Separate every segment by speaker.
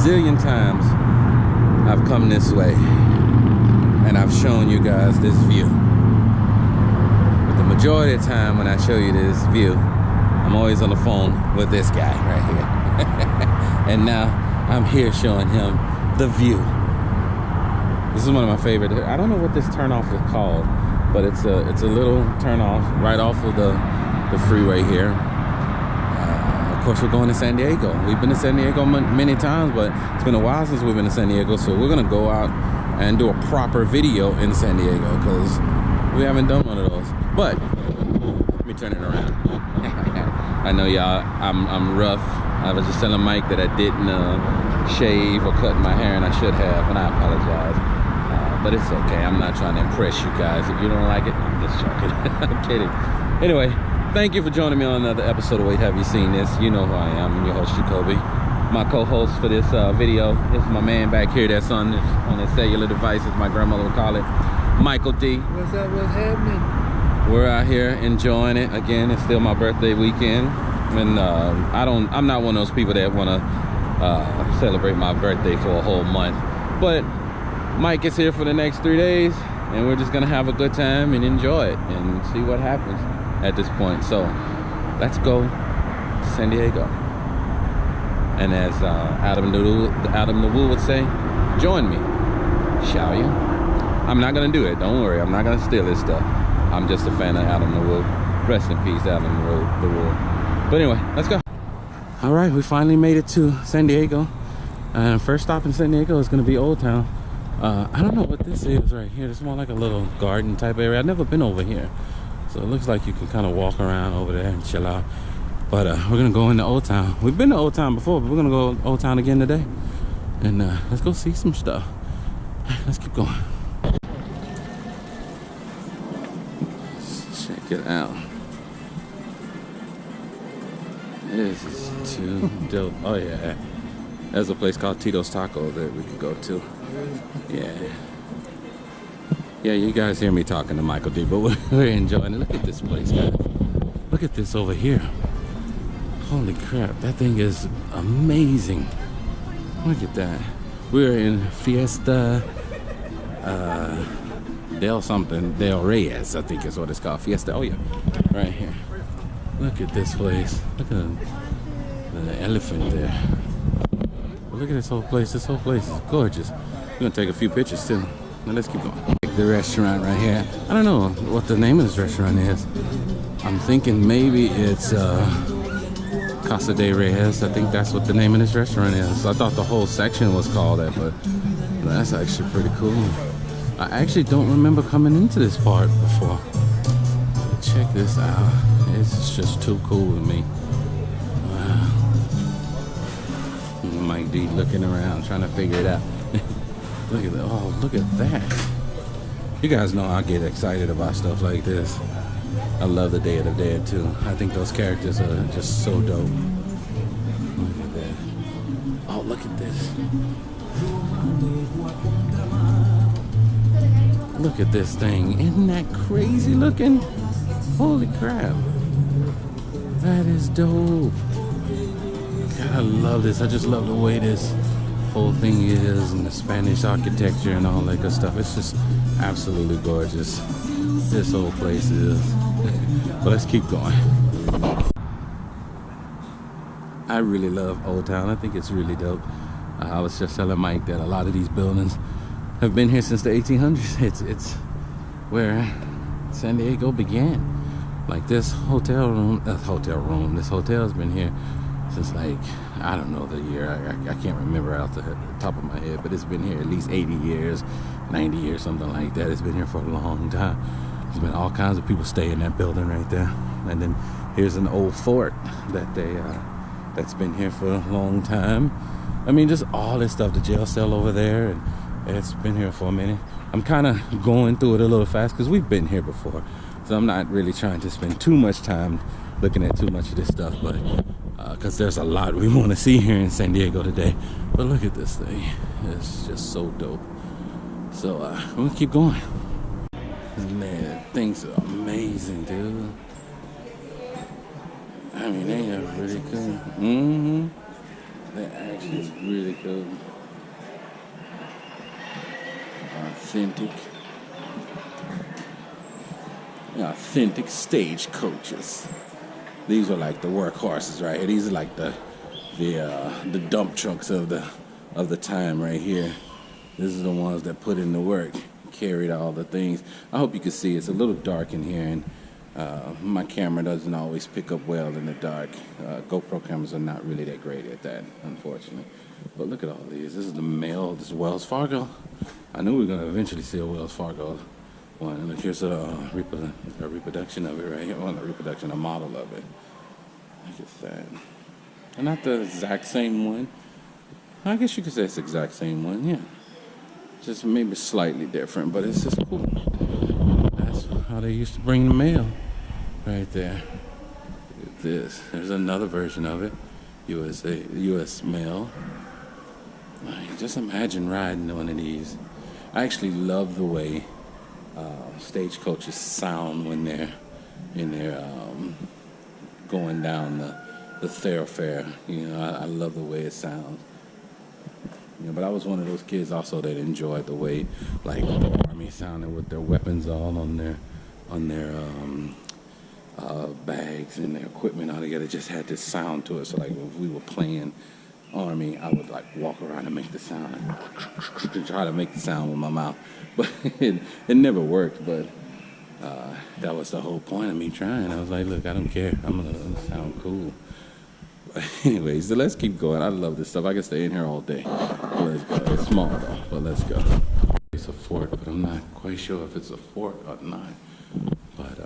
Speaker 1: zillion times I've come this way and I've shown you guys this view. But the majority of the time when I show you this view, I'm always on the phone with this guy right here. And now I'm here showing him the view. This is one of my favorite. I don't know what this turnoff is called, but it's a little turnoff right off of the freeway here. Of course, we're going to San Diego. We've been to San Diego many times, but it's been a while since we've been to San Diego, so we're gonna go out and do a proper video in San Diego because we haven't done one of those. But let me turn it around. I know y'all, I'm rough. I was just telling Mike that I didn't shave or cut my hair, and I should have, and I apologize. But it's okay. I'm not trying to impress you guys. If you don't like it, I'm just joking. I'm kidding. Anyway, thank you for joining me on another episode of Wait, Have You Seen This? You know who I am. I'm your host, Jacoby. My co-host for this video is my man back here that's on his cellular device, as my grandmother would call it, Michael D.
Speaker 2: What's up? What's happening?
Speaker 1: We're out here enjoying it. Again, it's still my birthday weekend, and I'm not one of those people that want to celebrate my birthday for a whole month. But Mike is here for the next 3 days, and we're just gonna have a good time and enjoy it and see what happens at this point. So let's go to San Diego. And as Adam the Woo would say, join me, shall you? I'm not gonna do it, don't worry. I'm not gonna steal his stuff. I'm just a fan of Adam the Woo. Rest in peace, Adam the Woo. But anyway, let's go. All right, we finally made it to San Diego. And first stop in San Diego is gonna be Old Town. I don't know what this is right here. It's more like a little garden type area. I've never been over here. So it looks like you can kind of walk around over there and chill out. But we're gonna go into Old Town. We've been to Old Town before, but we're gonna go Old Town again today. And let's go see some stuff. Let's keep going. Let's check it out. This is too dope. Oh yeah. There's a place called Tito's Taco that we could go to. Yeah, you guys hear me talking to Michael D, but we're enjoying it. Look at this place, guys. Look at this over here. Holy crap, that thing is amazing. Look at that. We're in Fiesta Del Reyes, I think is what it's called. Fiesta, oh yeah, right here. Look at this place. Look at the elephant there. But look at this whole place. This whole place is gorgeous. We're gonna take a few pictures too. Now let's keep going. The restaurant right here. I don't know what the name of this restaurant is. I'm thinking maybe it's Casa de Reyes. I think that's what the name of this restaurant is. I thought the whole section was called that, but that's actually pretty cool. I actually don't remember coming into this part before. Check this out. It's just too cool to me. Wow. Mike D looking around, trying to figure it out. Look at that. Oh, look at that. You guys know I get excited about stuff like this. I love the Day of the Dead too. I think those characters are just so dope. Look at that. Oh, look at this. Look at this thing. Isn't that crazy looking? Holy crap. That is dope. God, I love this. I just love the way this whole thing is, and the Spanish architecture and all that good stuff. It's just absolutely gorgeous. This whole place is. But let's keep going. I really love Old Town. I think it's really dope. I was just telling Mike that a lot of these buildings have been here since the 1800s. It's where San Diego began. Like this this hotel's been here since, like, I don't know the year. I can't remember out the top of my head, but it's been here at least 80 years, 90 years, something like that. It's been here for a long time. There's been all kinds of people stay in that building right there. And then here's an old fort that that's been here for a long time. I mean, just all this stuff, the jail cell over there, and it's been here for a minute. I'm kind of going through it a little fast because we've been here before. So I'm not really trying to spend too much time looking at too much of this stuff, but because there's a lot we want to see here in San Diego today. But look at this thing. It's just so dope. So I'm going to keep going. Man, things are amazing, dude. I mean, they are really cool. That actually is really cool. Authentic stagecoaches. These are like the workhorses right here. These are like the dump trucks of the time right here. These are the ones that put in the work, carried all the things. I hope you can see. It's a little dark in here, and my camera doesn't always pick up well in the dark. GoPro cameras are not really that great at that, unfortunately. But look at all these. This is the mail. This is Wells Fargo. I knew we were going to eventually see a Wells Fargo one. And look, here's a reproduction of it right here. Well, a reproduction, a model of it. Look at that. And not the exact same one. I guess you could say it's the exact same one, yeah. Just maybe slightly different, but it's just cool. That's how they used to bring the mail right there. Look at this. There's another version of it. US mail. Just imagine riding one of these. I actually love the way stagecoaches sound when they're going down the thoroughfare. You know, I love the way it sounds. You know, but I was one of those kids also that enjoyed the way, like, the army sounded with their weapons all on their bags and their equipment all together. It just had this sound to it. So, like, if we were playing army, I would, like, walk around and make the sound, try to make the sound with my mouth. But it never worked. But that was the whole point of me trying. I was like, look, I don't care. I'm gonna sound cool. But anyways, so let's keep going. I love this stuff. I can stay in here all day. Let's go. It's small though, but let's go. It's a fort, but I'm not quite sure if it's a fort or not. But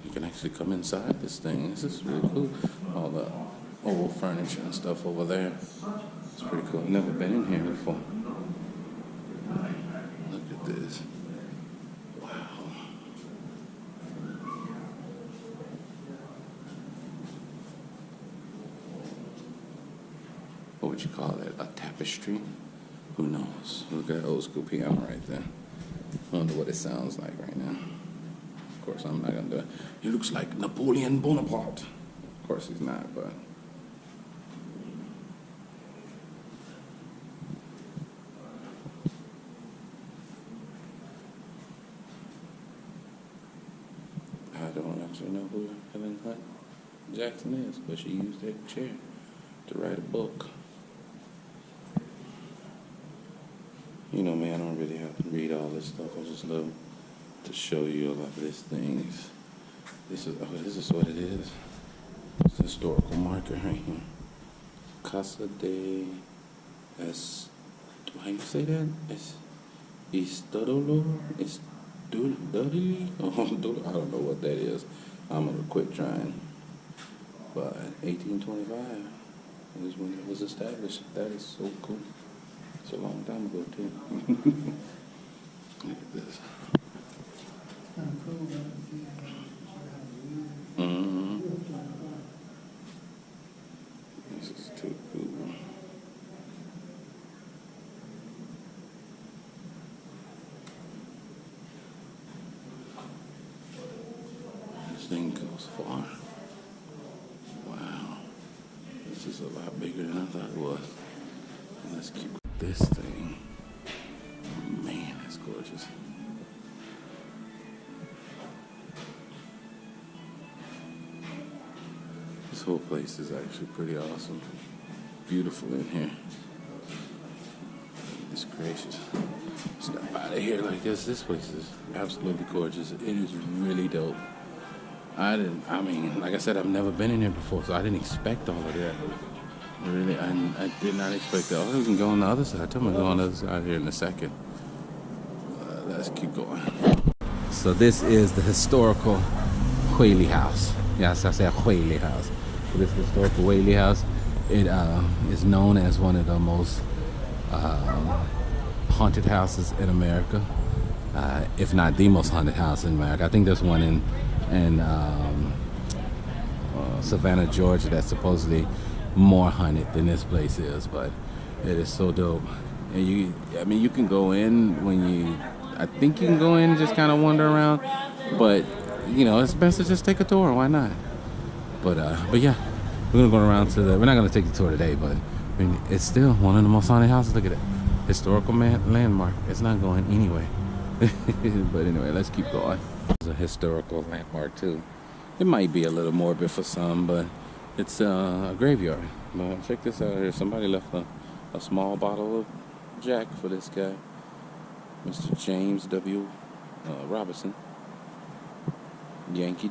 Speaker 1: you can actually come inside this thing. This is really cool. All the old furniture and stuff over there. It's pretty cool. I've never been in here before. Look at this. What would you call it? A tapestry? Who knows? Look at that old school piano right there. I wonder what it sounds like right now. Of course, I'm not gonna do it. He looks like Napoleon Bonaparte. Of course, he's not, but. I don't actually know who Helen Hunt Jackson is, but she used that chair to write a book. You know me, I don't really have to read all this stuff. I just love to show you a lot of these things. This is what it is. It's a historical marker right here. Casa de how you say that? Estudolo? I don't know what that is. I'm gonna quit trying. But 1825 is when it was established. That is so cool. It's a long time ago, too. Look at this. This is too cool. This thing goes far. Wow. This is a lot bigger than I thought it was. Let's keep this thing. Oh, man, that's gorgeous. This whole place is actually pretty awesome. Beautiful in here. It's gracious. Step out of here like this. This place is absolutely gorgeous. It is really dope. Like I said, I've never been in here before, so I didn't expect all of that. Really, I did not expect that. Oh, we can go on the other side. I told me to go on the other side here in a second. Let's keep going. So this is the historical Whaley House. Yes, I said Whaley House. So this historical Whaley House, it is known as one of the most haunted houses in America, if not the most haunted house in America. I think there's one in Savannah, Georgia, that's supposedly more haunted than this place is, but it is so dope. And you can go in I think you can go in and just kind of wander around, but you know, it's best to just take a tour. Why not? But yeah, we're gonna go around we're not gonna take the tour today, but dropping. It's still one of the most haunted houses. Look at it. Historical landmark. It's not going anyway. But anyway, let's keep going. It's a historical landmark too. It might be a little morbid for some, but it's a graveyard. But check this out here. Somebody left a small bottle of Jack for this guy, Mr. James W. Robinson. Yankee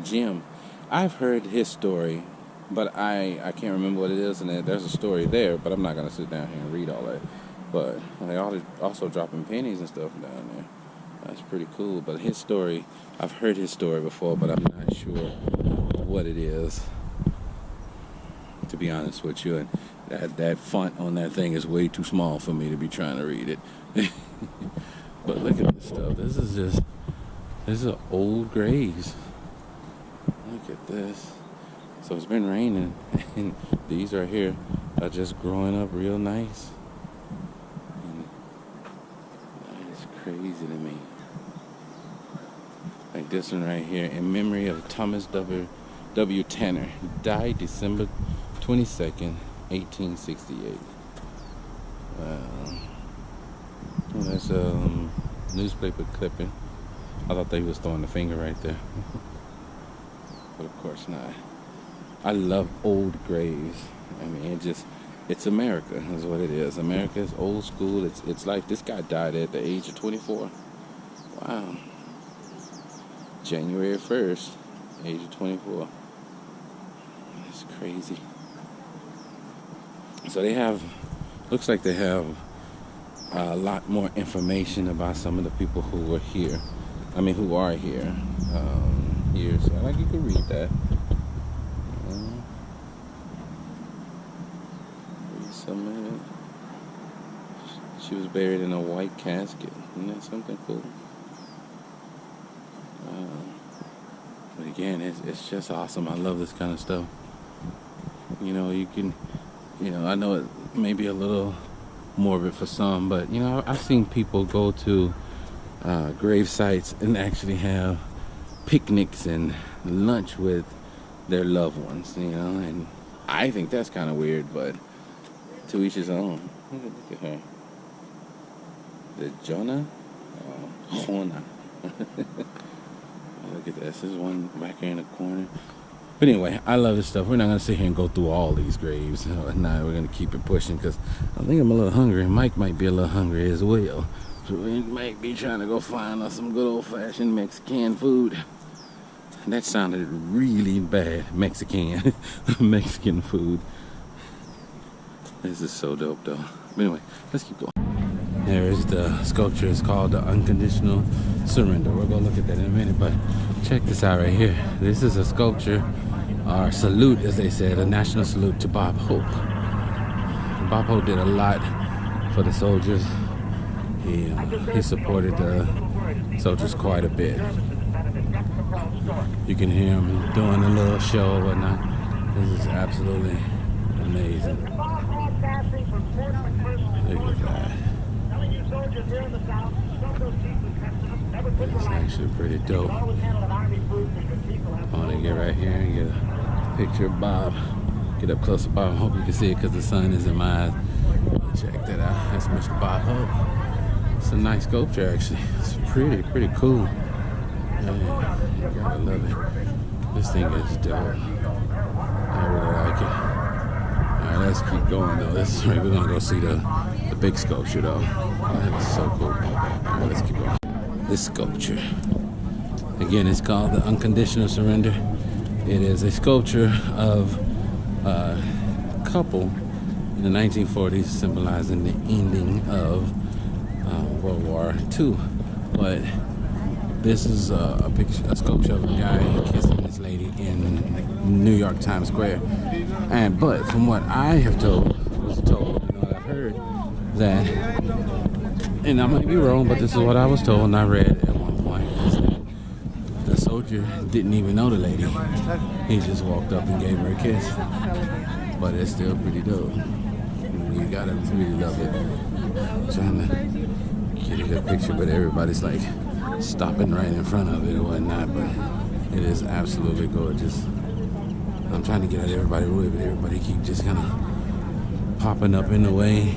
Speaker 1: Jim. I've heard his story, but I can't remember what it is, and there's a story there, but I'm not going to sit down here and read all that. But they also dropping pennies and stuff down there. That's pretty cool. But his story, I've heard his story before, but I'm not sure what it is, to be honest with you. And that font on that thing is way too small for me to be trying to read it. But look at this stuff. This is an old graves. Look at this. So it's been raining, and these right here are just growing up real nice. And that is crazy to me. Like this one right here, in memory of Thomas W. Tanner, died December 22nd, 1868. Wow. Well, that's a newspaper clipping. I thought they was throwing the finger right there. But of course not. I love old graves. I mean, it's America is what it is. America is old school. It's life. This guy died at the age of 24. Wow. January 1st, age of 24. That's crazy. So they have, looks like they have a lot more information about some of the people who were here. I mean, who are here. Years. So like you could read that. Read some of it. She was buried in a white casket. Isn't that something cool? But again, it's just awesome. I love this kind of stuff. You know, I know it may be a little morbid for some, but you know, I've seen people go to grave sites and actually have picnics and lunch with their loved ones, you know, and I think that's kind of weird, but to each his own. Look at her. The Jonah? Hona. Look at this. There's one back here in the corner. But anyway, I love this stuff. We're not going to sit here and go through all these graves. Nah, we're going to keep it pushing because I think I'm a little hungry. Mike might be a little hungry as well. So we might be trying to go find us some good old-fashioned Mexican food. That sounded really bad. Mexican. Mexican food. This is so dope, though. But anyway, let's keep going. There's the sculpture. It's called the Unconditional Surrender. We're going to look at that in a minute, but check this out right here. This is a sculpture, or salute, as they said, a national salute to Bob Hope. Bob Hope did a lot for the soldiers. He supported the soldiers quite a bit. You can hear him doing a little show and whatnot. This is absolutely amazing. Look at that. It's actually pretty dope. I want to get right here and get a picture of Bob. Get up close to Bob. I hope you can see it because the sun is in my eyes. Check that out. That's Mr. Bob Hope. It's a nice sculpture, actually. It's pretty cool. Yeah, you gotta love it. This thing is dope. I really like it. Alright, let's keep going though. This is right. We're gonna go see the big sculpture though. That is so cool. Alright, let's keep going. This sculpture, again, it's called the Unconditional Surrender. It is a sculpture of a couple in the 1940s, symbolizing the ending of World War II. But this is a sculpture of a guy kissing this lady in New York Times Square. But from what I was told, what I've heard, that, and I might be wrong, but this is what I was told and I read at one point, is that the soldier didn't even know the lady. He just walked up and gave her a kiss. But it's still pretty dope. You gotta really love it. I'm trying to get a good picture, but everybody's like stopping right in front of it or whatnot, but it is absolutely gorgeous. I'm trying to get at everybody really, but everybody keep just kind of popping up in the way,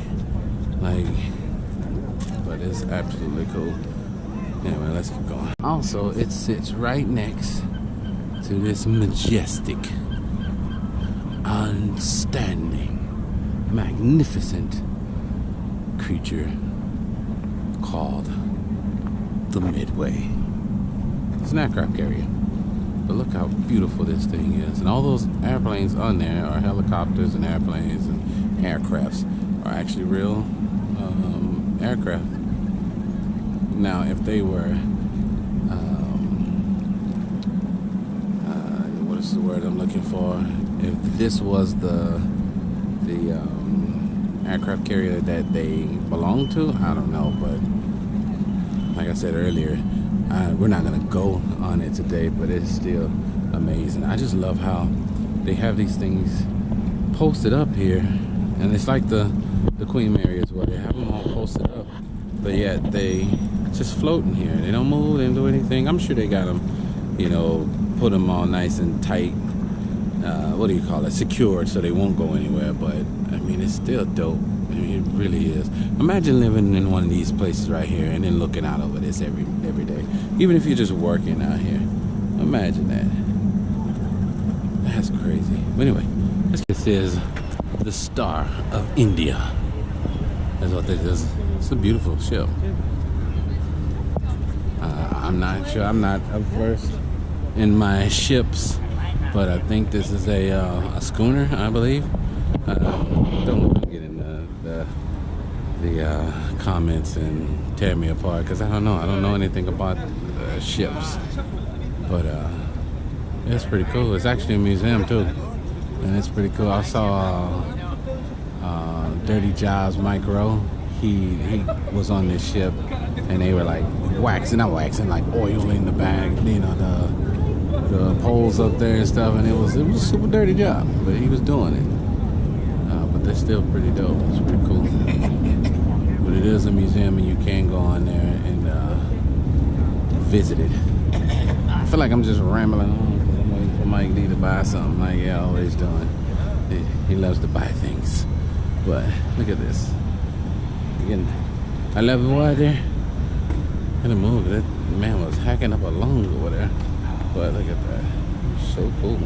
Speaker 1: like, but it's absolutely cool. Anyway, let's keep going. Also, it sits right next to this majestic, outstanding, magnificent creature called the Midway. It's an aircraft carrier, but look how beautiful this thing is. And all those airplanes on there are helicopters and airplanes and aircrafts are actually real aircraft. Now, if they were, what is the word I'm looking for? If this was the aircraft carrier that they belong to, I don't know. But like I said earlier, we're not gonna go on it today, but it's still amazing. I just love how they have these things posted up here, and it's like the Queen Mary as well. They have them all posted up, but yet they just floating here. They don't move, they don't do anything. I'm sure they got them, you know, put them all nice and tight. What do you call it? Secured, so they won't go anywhere. But I mean, it's still dope. I mean, it really is. Imagine living in one of these places right here and then looking out over this every day. Even if you're just working out here, imagine that. That's crazy. But anyway, this is the Star of India. That's what this is. It's a beautiful ship. I'm not sure. I'm not versed in my ships, but I think this is a schooner, I believe. Don't get in the comments and tear me apart, because I don't know. I don't know anything about ships, but it's pretty cool. It's actually a museum too, and it's pretty cool. I saw Dirty Jobs Mike Rowe. He was on this ship, and they were like not waxing, like oil in the bag, you know, the poles up there and stuff, and it was a super dirty job, but he was doing it. But they're still pretty dope. It's pretty cool. But it is a museum, and you can go on there and visit it. I feel like I'm just rambling on. I'm waiting for Mike D to buy something, like he always doing. He loves to buy things. But look at this. Again, I love the water. In the move, that man was hacking up a lung over there. But look at that. So cool.